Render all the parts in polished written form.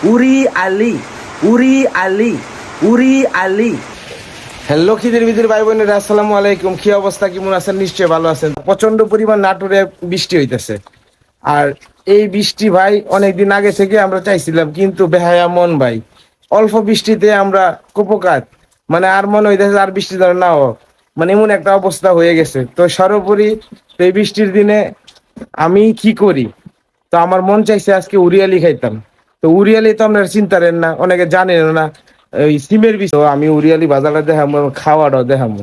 উরি আলী, উরি আলী, উরি Ali. Hello Khidr বিদির ভাই বোনেরা, আসসালামু আলাইকুম। কি অবস্থা, কেমন আছেন? নিশ্চয়ই ভালো আছেন। প্রচন্ড পরিমাণ নাটোরে বৃষ্টি হইতেছে। আর এই বৃষ্টি ভাই অনেকদিন আগে থেকে আমরা চাইছিলাম, কিন্তু বেহায়া মন ভাই, অল্প বৃষ্টিতে আমরা কুপকাত, মানে আর মনে হইতেছে আর বৃষ্টি ধরে না হোক, মানে এমন একটা অবস্থা হয়ে গেছে। তো সর্বোপরি এই বৃষ্টির দিনে আমি কি করি, তো আমার মন চাইছে আজকে উরিয়ালি খাইতাম। তো উরিয়ালি তো আপনারা চিন্তারেন না, অনেকে জানেন না। ওই সিমের বীজ, তো আমি উরিয়ালি বাজারে দেখাবো এবং খাওয়াটাও দেখাবো।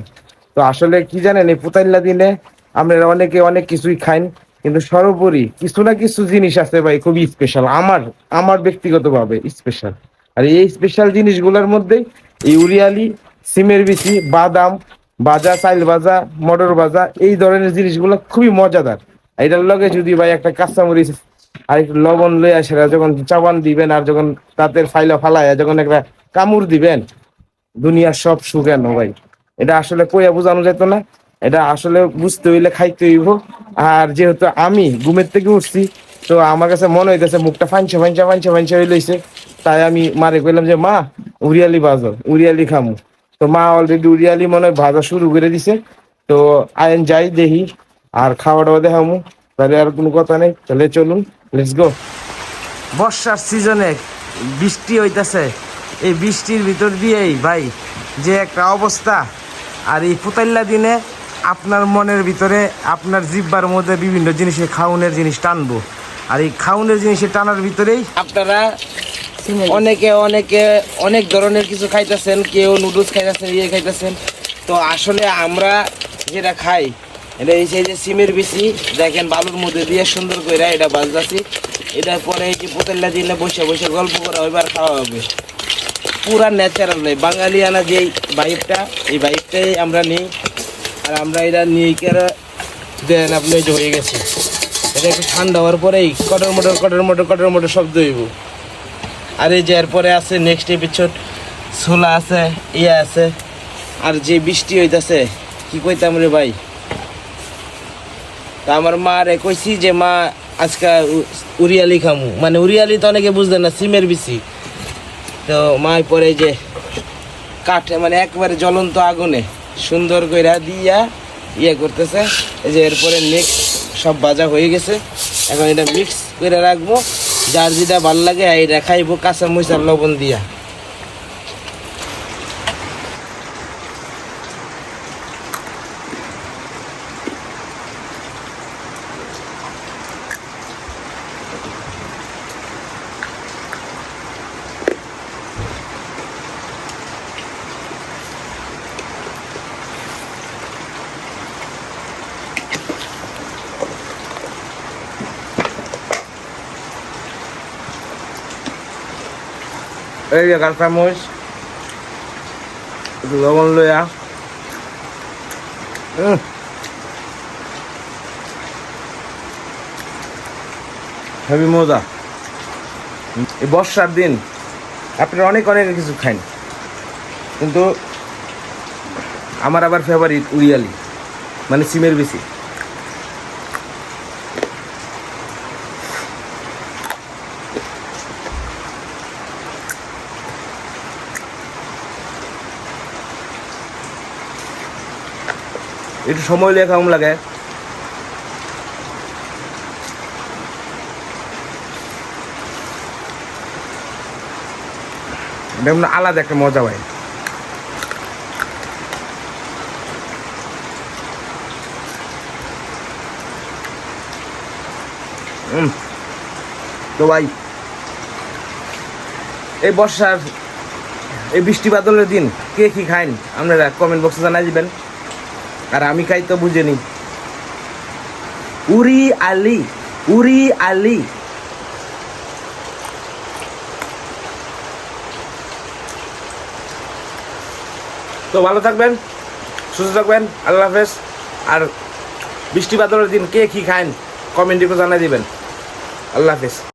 তো আসলে কি জানেন, এই পুতাইল্লা দিনে আপনারা অনেকে অনেক কিছুই খাইন, কিন্তু সর্বোপরি কিছু না কিছু জিনিস আছে ভাই খুবই স্পেশাল, আমার আমার ব্যক্তিগতভাবে স্পেশাল। আর এই স্পেশাল জিনিসগুলোর মধ্যে এই উরিয়ালি, সিমের বিচি, বাদাম ভাজা, চাইল ভাজা, মটর ভাজা, এই ধরনের জিনিসগুলো খুবই মজাদার। এটার লগে যদি ভাই একটা কাঁচামরিচ আর একটু লবণ লইয়া সেটা যখন চাবান দিবেন, আর যখন তাদের ফাইলা ফালায় যখন একটা কামড় দিবেন, দুনিয়ার সব সুখেন ভাই। এটা আসলে কইয়া বোঝানো যেত না, এটা আসলে বুঝতে হইলে খাইতে হইব। আর যেহেতু আমি ঘুমের থেকে উঠছি, তো আমার কাছে মনে হইতেছে মুখটা ফাইনছে ফাইনছে ফাইনছে ফাইনছে হয়ে লইছে। তাই আমি মারে কইলাম যে মা, উরিয়ালি বাজো, উরিয়ালি খামু। তো মা অলরেডি উরিয়ালি মনে হয় ভাজা শুরু করে দিছে। তো আইন যাই দেখি, আর খাওয়া দাওয়া দেখামু। তাহলে আর কোনো কথা নেই, তাহলে চলুন, লেটস গো। বর্ষার সিজনে বৃষ্টি হইতাছে, এই বৃষ্টির ভিতর দিয়েই ভাই যে একটা অবস্থা। আর এই ফুতাইল্লা দিনে আপনার মনের ভিতরে, আপনার জিব্বার মধ্যে বিভিন্ন জিনিসের খাউনের জিনিস টানবো। আর এই খাউনের জিনিসের টানার ভিতরেই আপনারা অনেকে অনেকে অনেক ধরনের কিছু খাইতেছেন, কেউ নুডলস খাইতেছেন, ইয়ে খাইতেছেন। তো আসলে আমরা যেটা খাই, এটা এই যে সিমের বিচি, দেখেন বালুর মধ্যে দিয়ে সুন্দর করে এটা বাজতাছি। এটার পরে এই যে পোতেল্লা দিলে বসে বসে গল্প করা হবে আর খাওয়া হবে। পুরা ন্যাচারাল নেই বাঙালিয়ানা যেই ভাইবটা, এই ভাইবটাই আমরা নিই। আর আমরা এটা নিয়ে দেন আপনি যে হয়ে গেছে, এটা একটু ঠান্ডা হওয়ার পরেই কটর মোটর কটর মোটর কটর মোটর শব্দ হইব। আর এই যে এরপরে আছে নেক্সট এপিসোড, ছোলা আছে, ইয়ে আছে। আর যে বৃষ্টি হইতাছে, কি কইতাম রে ভাই। তা আমার মা রে কইছি যে মা আজকে উরিয়ালি খামু, মানে উরিয়ালি তো অনেকে বুঝলেন না, সিমের বিচি। তো মা পরে যে কাঠে, মানে একবারে জ্বলন্ত আগুনে সুন্দর করে দিয়া ইয়ে করতেছে। এই যে এরপরে নেক্সট সব ভাজা হয়ে গেছে, এখন এটা মিক্স করে রাখবো। যার যেটা ভাল লাগে এটা খাইবো কাঁচা মরিচ আর লবণ দিয়া। এই যে কাঁচা মরিচ, একটু লবণ লইয়া, হেভি মজা। এই বর্ষার দিন আপনারা অনেক অনেক কিছু খান, কিন্তু আমার আবার ফেভারিট উরিয়ালি, মানে সিমের বিচি। একটু সময় লিয়ে খাওয়া লাগে। দেখুন আলাদা একটা মজা ভাই। তো ভাই এই বর্ষার এই বৃষ্টি বাদলের দিন কে কি খাইন আপনারা কমেন্ট বক্সে জানাই দিবেন। আর আমি খাই তো বুঝে নি, উরি আলী, উরি আলী। তো ভালো থাকবেন, সুস্থ থাকবেন, আল্লাহ হাফেজ। আর বৃষ্টি বাদলের দিন কে কি খাইন কমেন্টে জানাই দিবেন। আল্লাহ হাফেজ।